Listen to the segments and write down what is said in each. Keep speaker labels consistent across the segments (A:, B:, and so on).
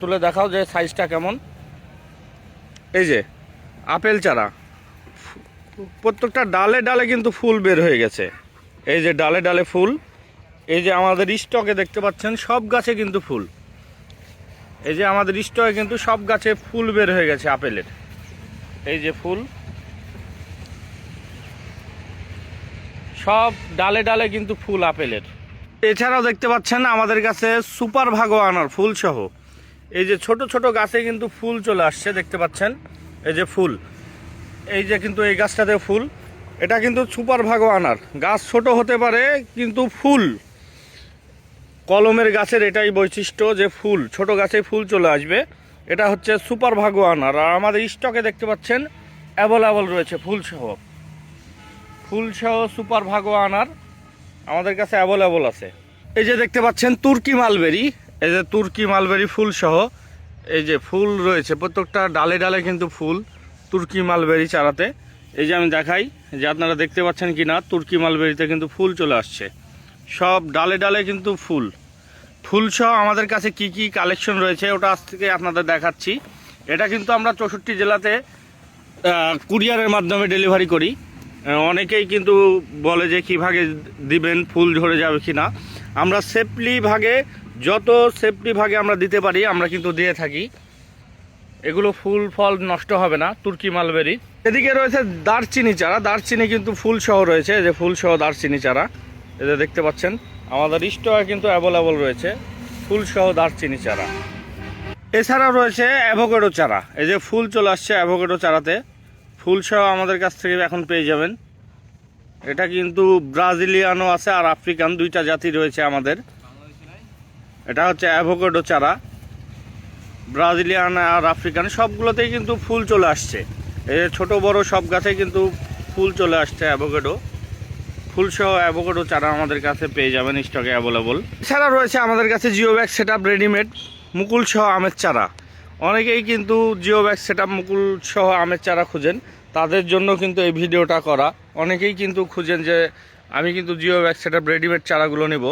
A: তুলে দেখাও যে সাইজটা কেমন। এই যে আপেল চারা, প্রত্যেকটা ডালে ডালে কিন্তু ফুল বের হয়ে গেছে। এই যে ডালে ডালে ফুল, এই যে আমাদের স্টকে দেখতে পাচ্ছেন সব গাছে কিন্তু ফুল। এই যে আমাদের স্টকে কিন্তু সব গাছে ফুল বের হয়ে গেছে আপেলের। এই যে ফুল, সব ডালে ডালে কিন্তু ফুল আপেলের। এছাড়াও দেখতে পাচ্ছেন আমাদের কাছে সুপার ভাগো আনার ফুল সহ এই যে ছোট ছোট গাছে কিন্তু ফুল চলে আসছে, দেখতে পাচ্ছেন। এই যে ফুল, এই যে কিন্তু এই গাছটাতে ফুল, এটা কিন্তু সুপার ভাগো আনার গাছ। ছোট হতে পারে কিন্তু ফুল, কলমের গাছের এটাই বৈশিষ্ট্য যে ফুল, ছোট গাছে ফুল চলে আসবে। এটা হচ্ছে সুপার ভাগো আনার। আর আমাদের স্টকে দেখতে পাচ্ছেন অ্যাভেলেবল রয়েছে ফুল সহ সুপার ভাগো আনার আমাদের কাছে অ্যাভেলেবল আছে। এই যে দেখতে পাচ্ছেন তুর্কি মালবেরি, এই যে তুর্কি মালবেরি ফুল সহ এই যে ফুল রয়েছে, প্রত্যেকটা ডালে ডালে কিন্তু ফুল তুর্কি মালবেরি চারাতে। এই যে আমি দেখাই যে আপনারা দেখতে পাচ্ছেন কি না, তুর্কি মালবেরিতে কিন্তু ফুল চলে আসছে, সব ডালে ডালে কিন্তু ফুল সহ আমাদের কাছে কি কি কালেকশন রয়েছে ওটা আজ থেকে আপনাদের দেখাচ্ছি। এটা কিন্তু আমরা 64 জেলাতে কুরিয়ারের মাধ্যমে ডেলিভারি করি। অনেকেই কিন্তু বলে যে কী ভাগে দিবেন, ফুল ঝরে যাবে কি না। আমরা সেফলি ভাগে, যত সেফলি ভাগে আমরা দিতে পারি আমরা কিন্তু দিয়ে থাকি। এগুলো ফুল ফল নষ্ট হবে না, তুর্কি মালবেরি। এদিকে রয়েছে দারচিনি চারা, দারচিনি কিন্তু ফুল সহ রয়েছে, যে ফুল সহ দারচিনি চারা এই যে দেখতে পাচ্ছেন আমাদের স্টকে কিন্তু অ্যাভেলেবল রয়েছে ফুল সহ দারচিনি চারা। এছাড়াও রয়েছে অ্যাভোকাডো চারা, এই যে ফুল চলে আসছে অ্যাভোকাডো চারাতে, ফুল সহ আমাদের কাছ থেকে এখন পেয়ে যাবেন। এটা কিন্তু ব্রাজিলিয়ানও আছে আর আফ্রিকান, দুইটা জাতি রয়েছে আমাদের। এটা হচ্ছে অ্যাভোকাডো চারা, ব্রাজিলিয়ান আর আফ্রিকান সবগুলোতেই কিন্তু ফুল চলে আসছে। এই ছোট বড় সব গাছে কিন্তু ফুল চলে আসছে অ্যাভোকাডো, ফুল সহ অ্যাভোকাডো চারা আমাদের কাছে পেয়ে যাবেন স্টকে অ্যাভেলেবল। এছাড়া রয়েছে আমাদের কাছে জিও ব্যাগ সেটআপ রেডিমেড মুকুল সহ আমের চারা। অনেকেই কিন্তু জিও ব্যাগ সেটআপ মুকুল সহ আমের চারা খুঁজেন, তাদের জন্য কিন্তু এই ভিডিওটা করা। অনেকেই কিন্তু খুঁজেন যে আমি কিন্তু জিও ব্যাগ সেটআপ রেডিমেড চারাগুলো নেব,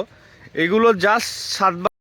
A: এগুলো জাস্ট 7